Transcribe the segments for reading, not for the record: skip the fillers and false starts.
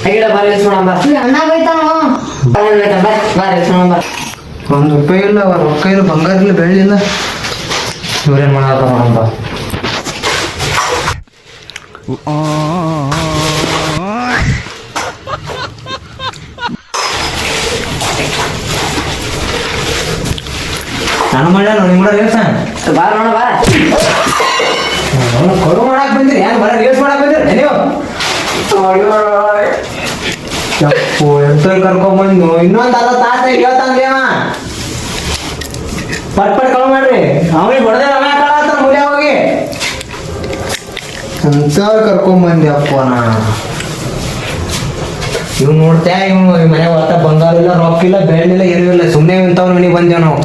₹1 ಇಲ್ಲ, ರೊಕ್ಕ ಇಲ್ಲ, ಬಂಗಾರ ಇಲ್ಲ, ಬೆಳ್ಳಿಲ್ಲ. ಇವ್ರೇನ್ ಮಾಡತ್ತ ನೋಡಂಬ. ನಾನು ಮಾಡ ನೋಡಿ ಕೂಡ ರೇಲ್ಸ ಬಾ ನೋಡ ಬಾ ಕೊಡು ಮಾಡಕ್ ಬಂದಿರಿ ಏನು ಬರ ರೇಲ್ಸ್ ಮಾಡಕ್ ಬಂದಿರಿ ನೀವು ಯಪ್ಪೋ ಎಂತ ಕರ್ಕೊಂಬಂದು ಇನ್ನೊಂದು ಅರ್ಧ ತಾಸ ಹೇಳ್ತಾನ್ಲೇವ ಪಟ್ ಕಳು ಮಾಡ್ರಿ ಅವನಿಗೆ ಹೊಡೆದೇ ಅವನ ಕಳತ್ತ ಮೂಲೆ ಹೋಗಿ ಅಂತ ಕರ್ಕೊಂಬಂದಿ ಅಪ್ಪ ನಾ ಇವ್ ನೋಡ್ತೇ ಇವ್ ಮನೆ ಒತ್ತ ಬಂಗಾರ ಇಲ್ಲ ರೊಕ್ಕ ಇಲ್ಲ ಬೆಳ್ಳಿಲ್ಲ ಏನೂ ಇಲ್ಲ ಸುಮ್ಮನೆ ಇಂಥವ್ರ ಮನೆಗೆ ಬಂದೇವ್ ನಾವು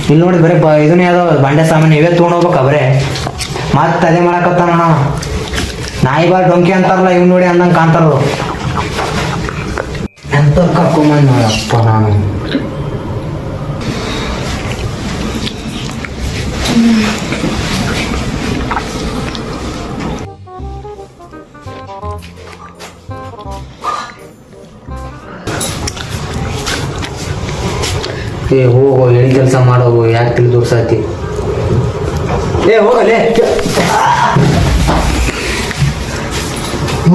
ಇಲ್ಲಿ ನೋಡಿ ಬರೀ ಇದನ್ನೇ ಯಾವ್ದೋ ಬಂಡೆ ಸಾಮಾನು ಇವೇ ತೊಗೊಂಡೋಗ್ಬೇಕ ಬರೇ ಮತ್ತೆ ಅದೇ ಮಾಡಕತ್ತಾನ ನಾಯಿ ಬಾರ್ ಡೊಂಕಿ ಅಂತಾರಲ್ಲ ಇವ್ ನೋಡಿ ಅಂದಂಗೆ ಕಾಣ್ತಾರ ಎಂತ ಕರ್ಕೊಂಬಂದ್ ನೋಡಪ್ಪ ನಾನು ಏ ಹೋಗೋ ಏನು ಕೆಲಸ ಮಾಡೋಗು ಯಾಕೆ ತಿಳಿ ತೋರ್ಸಾತಿ ಏ ಹೋಗಲೇ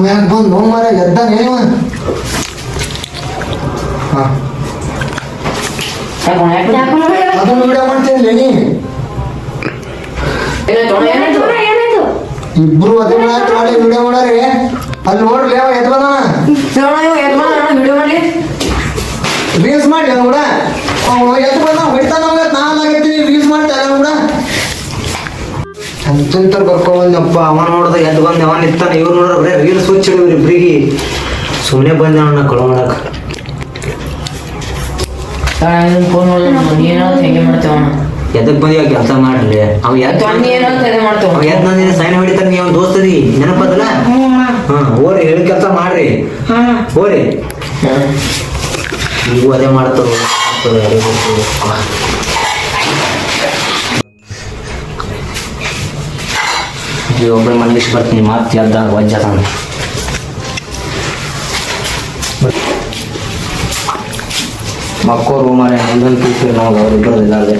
ಯಾಕೆ ಬಂದು ಹೋಗ್ ಮಾರ ಎದ್ದಾನೇವ ಹಾಂ ಅದನ್ನು ವಿಡಿಯೋ ಮಾಡ್ತೀನಿ ನೀ ಇಬ್ರು ಅದೇ ಮಾಡಿ ವಿಡಿಯೋ ಮಾಡಾರಿ ಅಲ್ಲಿ ನೋಡ್ರಿ ಎದ್ ಬಂದ ವಿಡಿಯೋ ಮಾಡಿ ರೀಲ್ಸ್ ಮಾಡಿ ಕೂಡ ಎದ್ದು ಬಂದ ಹೊಡಿತಾನ ನಾನು ಆಗತ್ತೀನಿ ರೀಲ್ಸ್ ಮಾಡ್ತಾರೆ ಕೂಡ ಅಂತಂತರ ಕರ್ಕೊಂಡ್ಬಂದಪ್ಪ ಅವ ನೋಡ್ದ ಎದ್ದು ಬಂದೆ ಅವ ನಿಂತಾನ ಇವ್ರು ನೋಡ್ರ ಬರೇ ರೀಲ್ಸ್ ಹುಚ್ಚಿಡಿವ್ರಿ ಇಬ್ರಿಗೆ ಸುಮ್ಮನೆ ಬಂದೆ ಅವನ್ನ ಕಳು ಮಾಡಕ್ ಫೋನ್ ಹೆಂಗೆ ಮಾಡ್ತೇವ ಎದಕ್ ಬಂದಿ ಕೆಲಸ ಮಾಡ್ರಿ ಅವ್ ಎದ್ ನಂದಿನ ಸೈನ್ ಹೊಡಿತಾರ ನೀವು ದೋಸ್ತದಿ ನೆನಪದಲ್ಲ ಹಾ ಓರಿ ಹೇಳಿ ಕೆಲಸ ಮಾಡ್ರಿ ಓರಿ ನೀವು ಅದೇ ಮಾಡ್ತಾರ ಒಬ್ಬರು ಮನಗಿಸ್ ಬರ್ತೀನಿ ಮಾತು ಎದ್ದ ವಜ್ಜಾತಾನ ಮಕ್ಕಳು ಮಾರೆ ಒಂದೊಂದು ಪೀಸ್ ನಾವು ಅವ್ರಿಬ್ಬರು ಇದ್ದಾರೆ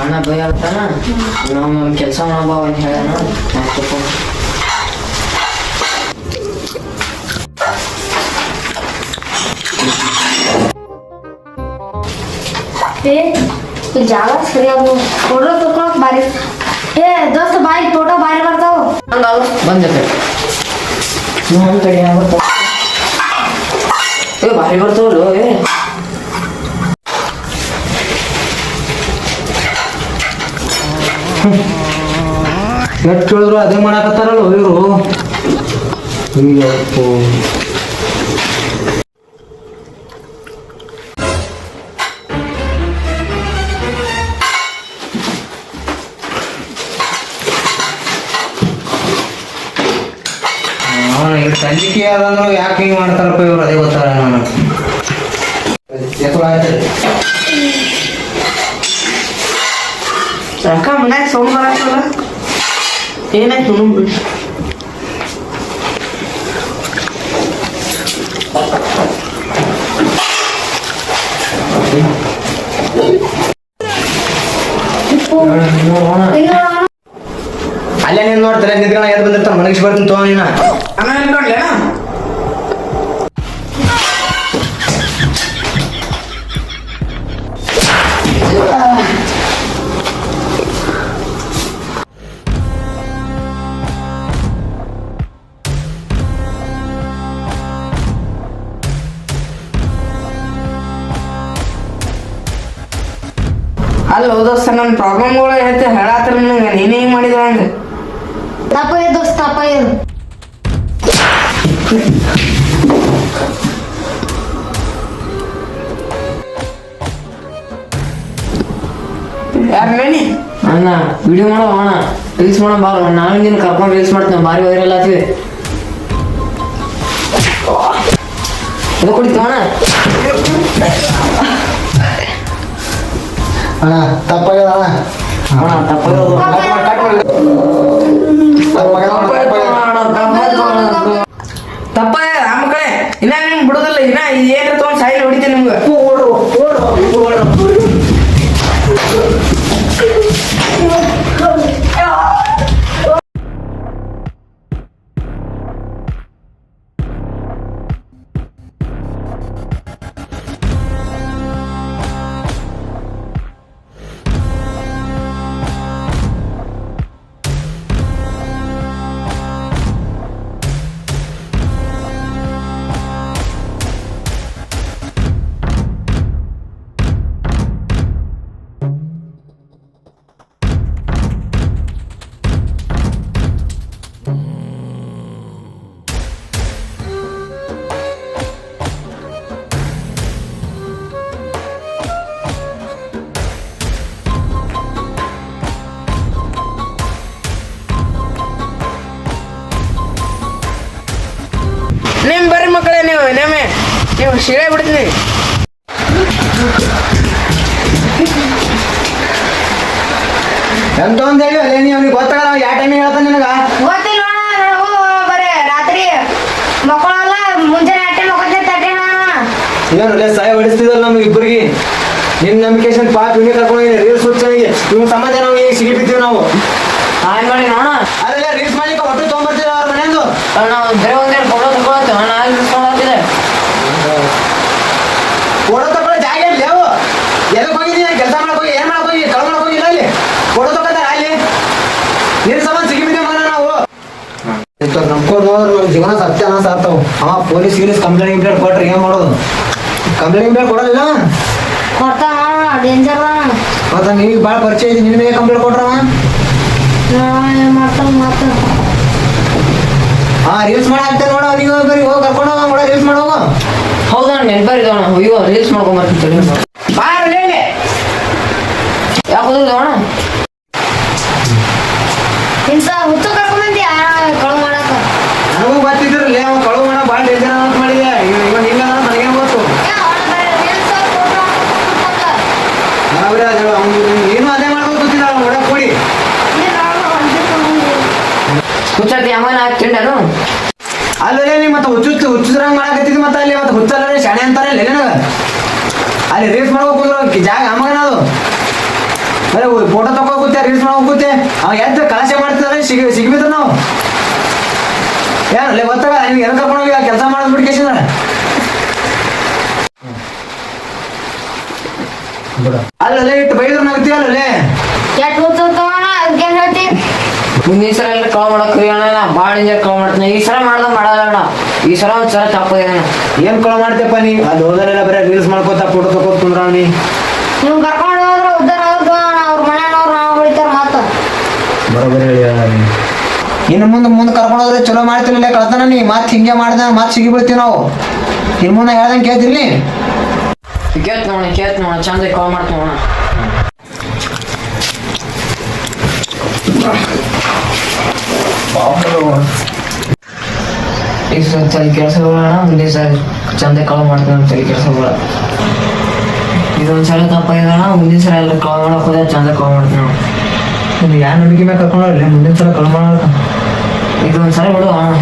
ಅಣ್ಣ ಭಯ ಆಗ್ತಾನ ನಾವು ಕೆಲಸ ಮಾಡಬಾ ಅಂತ ಹೇಳೋಣ ಜಾಗ ಸರಿಯಾಗು ಫೋಟೋ ತಗೊಳಕ್ ಬಾರಿ ಏ ದೋಸ್ತ ಬಾಯಿ ಫೋಟೋ ಬಾರಿ ಬರ್ತಾವ ಬಂದೈತೆ ನಮ್ಮ ಕಡೆ ಬರ್ತಾವ ಏ ಬಾರಿ ಬರ್ತಾವಲ್ಲ ಏ ಎಷ್ಟು ಹೇಳಿದ್ರು ಅದೇ ಮಾಡಾಕತ್ತಾರಲ್ಲ ಇವರು ಸಂಜಿಕೆ ಯಾರಂದ್ರು ಯಾಕೆ ಹಿಂಗೆ ಮಾಡ್ತಾರಪ್ಪ ಇವ್ರು ಅದೇ ಗೊತ್ತಾರ ನಾನು ರೊಕ್ಕ ಮನ್ಯಾಗ ಸೌಂಡ್ ಬರತ್ತಲ್ಲ ಏನಾಯ್ತು ಅಲ್ಲೇ ನೀನ್ ನೋಡ್ತಾರೆ ನಿಂತ್ಕೊಂಡ ಎದ್ದು ಬಂದಿರ್ತಾನ ಮನಗಿಸ್ ಬರ್ತೀನಿ ತೋ ನೀನ ಅಣ್ಣ ನೋಡ್ಲಿ ಅಲ್ಲ ದೋಸ್ತ ನನ್ನ ಪ್ರಾಬ್ಲಮ್ಗಳು ಹೇಳ್ತೆ ಹೇಳತ್ತಾರ ನನಗೆ ನೀನೇ ಹಿಂಗೆ ಮಾಡಿದ ಹಂಗೆ ತಪ್ಪ ದೋಸ್ತ ತಪ್ಪ ಇದು ಯಾರು ಹೇಳಿ ಅಣ್ಣ ವಿಡಿಯೋ ಮಾಡೋ ಅಣ್ಣ ರೀಲ್ಸ್ ಮಾಡೋ ಬಾ ನಾನು ನಿನ್ನ ಕರ್ಕೊಂಡು ರೀಲ್ಸ್ ಮಾಡ್ತೇವೆ ಭಾರಿ ವೈರಲ್ ಆಗ್ತೀವಿ ಅದು ಕುಡಿತು ಅಣ್ಣ ಅಣ್ಣ ತಪ್ಪಾಗ್ಯದ ಅಣ್ಣ ತಪ್ಪಾಗೋದು ಏನ್ರ ತಗೊಂಡ್ ಸೈಡ್ ಹೊಡಿತೀನಿ ನಿಮ್ಗೆ. ನಿಮ್ ಬರ್ರಿ ಮಕ್ಕಳೇ ನೀವು ಶಿಳೆ ಬಿಡ್ತೀನಿ. ಎಂತ ಅಂತ ಹೇಳಿ ಅಲ್ಲೇ ನೀವು ಅವ್ನಿಗೆ ಗೊತ್ತಾಗಲ್ಲ ಯಾವ ಟೈಮಿಗೆ ಹೇಳ್ತಾನೆ ನಿನಗ ಗೊತ್ತಿಲ್ಲ ಬರೇ ರಾತ್ರಿ ಮಕ್ಕಳೆಲ್ಲ ಮುಂಜಾನೆ ಅಟ್ಟೆ ಮಕ್ಕಳ ತಟ್ಟೆ ಏನು ಅಲ್ಲೇ ಸಹಾಯ ಹೊಡಿಸ್ತಿದಲ್ಲ ನಮ್ಗೆ ಇಬ್ಬರಿಗೆ ನಿನ್ನ ನಂಬಿಕೇಶನ್ ಪಾಪ ಇವನೇ ಕರ್ಕೊಂಡು ರೀಲ್ಸ್ ಹುಚ್ಚನಿಗೆ ಇವ್ ಸಮಾಜ ನಾವು ಈಗ ಸಿಗಿ ಬಿದ್ದೀವಿ ನಾವು ಹಾಯ್ ಮಾಡಿ ನೋಡ ಅಲ್ಲ ರೀಲ್ಸ್ ಮಾಡ್ಲಿಕ್ಕೆ ಒಟ್ಟು ತೊಗೊಂಬರ್ತೀರ ಅವ್ರ ಮನೆಯಂದು ನಾವು ಬೇರೆ ಒಂದೇನು ಫೋಟೋ ತಗೊಳತ್ತೆ ನಾನು ಇಸ್ಕೊಂಡಾಗ್ತಿದೆ. ಫೋಟೋ ತಗೊಳ್ಳೋ ಜಾಗ ಇಲ್ಲ ಅವು ಎದಕ್ಕೆ ಹೋಗಿದ್ದೀನಿ ಕೆಲಸ ಮಾಡಕ್ ಹೋಗಿ ಏನ್ ಮಾಡಕ್ ಹೋಗಿ ಕಳ ಮಾಡಕ್ ಹೋಗಿಲ್ಲ ಅಲ್ಲಿ ಫೋಟೋ ತಗೋತಾರ ಅಲ್ಲಿ ನಿನ್ನ ಸಮಾಜ ಸಿಗಿ ಬಿದ್ದೀವಿ ಮಗ ನಾವು ನಂಬ್ಕೊಂಡು ನಮ್ಮ ಜೀವನ ಸತ್ಯನ ಸಾರ್ತಾವ ಅವ ಪೊಲೀಸ್ ಗೀಲೀಸ್ ಕಂಪ್ಲೇಂಟ್ ಕೊಟ್ರೆ ಏನ್ ಮಾಡೋದು ಕಂಪ್ಲೇಂಟ್ ಕೊಡಲ್ಲ ಕೊಡ್ತಾವ ಡೇಂಜರ್ ಮತ್ತೆ ನೀವು ಭಾಳ ಪರಿಚಯ ಇದೆ ನಿನ್ನ ಮೇಲೆ ಕಂಪ್ಲೇಂಟ್ ಕೊಟ್ರವ ಏನ್ ಮಾಡ್ತಾವ ಮಾತು ಹಾ ರೀಲ್ಸ್ ಮಾಡಾಕ್ತೇನೆ ನೋಡ ನೀವು ಬರೀ ಹೋಗಿ ಕರ್ಕೊಂಡು ಹೋಗ ಕೂಡ ರೀಲ್ಸ್ ಮಾಡೋಗ ಹೌದಾ ನೆನಪರಿದವಣ ಅಯ್ಯೋ ರೀಲ್ಸ್ ಮಾಡ್ಕೊಂಡ್ ಬರ್ತೀನಿ ಬಾರೇ ಯಾಕೆ ಹೋದ್ರಣ ಇಂಥ ಹುಚ್ಚು ಕರ್ಕೊಂಡ್ಬಂದಿ ಕಳು ಮಾಡಕ ನನಗೂ ಗೊತ್ತಿದ್ರಲ್ಲಿ ಅವ ಕಳು ಮಾಡ ಭಾಳ ಡೇಂಜರ್ ಅಂತ ಮಾಡಿದೆ ಇವ ಇಲ್ಲ ನನಗೆ ಗೊತ್ತು ನೀನು ಅದೇ ಮಾಡ್ಬೇಕು ಗೊತ್ತಿಲ್ಲ ಅವ್ನು ಒಳಗೆ ಕೂಡಿ ಹುಚ್ಚತಿ ಅಮ್ಮನ ತಿಂಡನು ಅಲ್ಲೇ ನೀ ಮತ್ತೆ ಹುಚ್ಚಿದ್ರಂಗ್ ಮಾಡಕತ್ತಿದ್ ಮತ್ತೆ ಅಲ್ಲಿ ಮತ್ತೆ ಹುಚ್ಚಲ್ಲ ಶಾಣೆ ಅಂತಾರೆ ಅಲ್ಲೇ ನನಗ ಅಲ್ಲಿ ರೀಲ್ಸ್ ಮಾಡ್ಬೇಕು ಹೋದ್ರು ಜಾಗ ಅಮ್ಮಗನ ಅದು ಅದೇ ಫೋಟೋ ತಗೋಕುತ್ತೆ ರೀಲ್ಸ್ ಮಾಡ್ಕೋಕುತ್ತೆ ಅವ ಎದ್ದು ಕಳಸೆ ಮಾಡ್ತಿದ್ರೆ ಸಿಗ್ಬಿದ್ರು ನಾವು ಏನು ಅಲ್ಲೇ ಗೊತ್ತಾಗ ನಿಮ್ಗೆ ಏನು ಕರ್ಕೊಂಡು ಹೋಗಿ ಕೆಲಸ ಮಾಡೋದು ಬಿಡ್ಕೇಸಿದ ಅಲ್ಲೇ ಇಟ್ಟು ಬೈದ್ರು ನಗ್ತೀಯಲ್ಲೇ ಕೆಟ್ಟ ಹುಚ್ಚು ತಗೋಣ ಅದಕ್ಕೇನ್ ಹೇಳ್ತಿ ಮುಂದಿನ ಸಲ ಎಲ್ಲ ಕಾಲ್ ಮಾಡಕ್ ಅಣ್ಣ ಭಾಳ ಇಂಜರ್ ಕಾಲ್ ಮಾಡ್ತೀನಿ ಈ ಸಲ ಮಾಡಲ್ಲ ಅಣ್ಣ ಈ ಸಲ ಒಂದ್ ಸಲ ತಪ್ಪದೆ ಅಣ್ಣ ಏನ್ ಕಾಲ್ ಮಾಡ್ತೇಪ್ಪ ನೀ ಅಲ್ಲಿ ಹೋದರೆಲ್ಲ ಬರೀ ರೀಲ್ಸ್ ಮಾಡ್ಕೋತಾ ಫೋಟೋ ತಗೋತ ಕುಂದ್ರ ನೀ ನೀವು ಕರ್ಕೊಂಡು ಹೋದ್ರೆ ಉದ್ದಾರ ಅವ್ರದ್ದು ಅವ್ರ ಮನೆಯವ್ರು ನಾವು ಹೊಡಿತಾರ ಮಾತು ಬರೋಬರಿ ಹೇಳಿ ಇನ್ನು ಮುಂದೆ ಕರ್ಕೊಂಡು ಹೋದ್ರೆ ಚಲೋ ಮಾಡ್ತಿರ್ಲಿಲ್ಲ ಕಳ್ತಾನ ನೀ ಮತ್ತೆ ಹಿಂಗೆ ಮಾಡ್ದ ಮತ್ತೆ ಸಿಗಿ ಬೀಳ್ತೀವಿ ನಾವು ಇನ್ನು ಮುಂದೆ ಹೇಳ್ದಂಗೆ ಕೇಳ್ತಿರ್ಲಿ ಕೇಳ್ತ ನೋಡ ಚಂದ ಕಾಲ್ ಮಾಡ್ತೀವಿ ಅಣ್ಣ ಈ ಸಲ ತಲೆ ಕೆಲಸಗಳ ಮುಂದಿನ ಸಲ ಚಂದ ಕಾಲ್ ಮಾಡ್ತೀನಿ ತಲೆ ಕೆಲಸಗಳ ಇದೊಂದು ಸಲ ತಪ್ಪಾಗಿದಣ ಮುಂದಿನ ಸಲ ಎಲ್ಲ ಕಾಲ್ ಮಾಡಕ್ ಹೋದ ಚಂದ ಕಾಲ್ ಮಾಡ್ತೀನಿ ನಾವು ನೀನು ಯಾವ ನಂಬಿಕೆ ಮ್ಯಾಗ ಕರ್ಕೊಂಡು ಹೋಗ್ಲಿ ಮುಂದಿನ ಸಲ ಕಳ್ ಮಾಡೋಣ ಇದೊಂದು ಸಲ ಬಿಡು ಅಣ್ಣ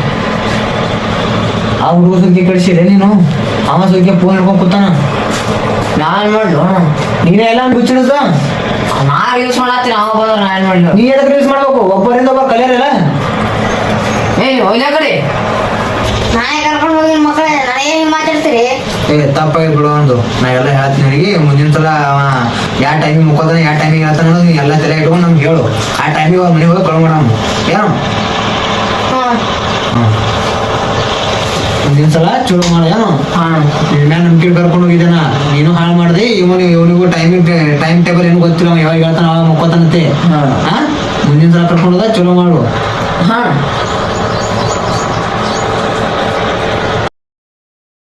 ಆ ಹುಡುಗ ಸುಗ್ಗಿ ಕಳಿಸಿದೆ ನೀನು ಅವ ಸುಗ್ಗಿ ಫೋನ್ ಹಿಡ್ಕೊಂಡು ಕೂತಾನ ನಾನ್ ಮಾಡ್ಲು ಅಣ್ಣ ನೀನೇ ಎಲ್ಲ ಗುಚ್ಚಿಡಿದ ನಾ ಯೂಸ್ ಮಾಡತ್ತೀನಿ ಅವ ಬಂದ್ರೆ ನಾನು ಮಾಡ್ಲು ನೀ ಎದಕ್ಕೆ ರೀಲ್ಸ್ ಮಾಡ್ಬೇಕು ಒಬ್ಬರಿಂದ ಒಬ್ಬ ಕಲಿಯರಲ್ಲ ಒಯ್ದ ಕಡೆ ನಾನೇ ಕರ್ಕೊಂಡು ಹೋಗಿ ಮಕ್ಕಳೇ ನನಗೆ ಹಿಂಗೆ ಮಾತಾಡ್ತೀರಿ ಏ ತಪ್ಪಾಗಿ ಬಿಡು ಒಂದು ನಾ ಎಲ್ಲ ಹೇಳ್ತೀನಿ ನನಗೆ ಮುಂದಿನ ಸಲ ಅವ ಯಾವ ಟೈಮಿಗೆ ಮುಕ್ಕೋತಾನೆ ಯಾವ ಟೈಮಿಗೆ ಹೇಳ್ತಾನೆ ಅನ್ನೋದು ನೀ ಎಲ್ಲ ತಲೆ ಇಟ್ಕೊಂಡು ನಮ್ಗೆ ಹೇಳು ಆ ಟೈಮಿಗೆ ಅವ್ರ ಮನೆಗೆ ಹೋಗಿ ಕಳ್ ಮಾಡೋಣ ಏನು ಮುಂದಿನ ಸಲ ಚಲೋ ಮಾಡ ಏನು ನಿನ್ನ ನಂಬಿಕೆ ಕರ್ಕೊಂಡು ಹೋಗಿದ್ದಾನ ನೀನು ಹಾಳು ಮಾಡಿದೆ ಇವನಿಗೂ ಟೈಮ್ ಟೇಬಲ್ ಏನು ಗೊತ್ತಿಲ್ಲ ಅವ ಯಾವಾಗ ಹೇಳ್ತಾನ ಅವಾಗ ಮುಕ್ಕೋತಾನಂತೆ ಹಾ ಮುಂದಿನ ಸಲ ಕರ್ಕೊಂಡು ಹೋದ ಚಲೋ ಮಾಡು ಹಾ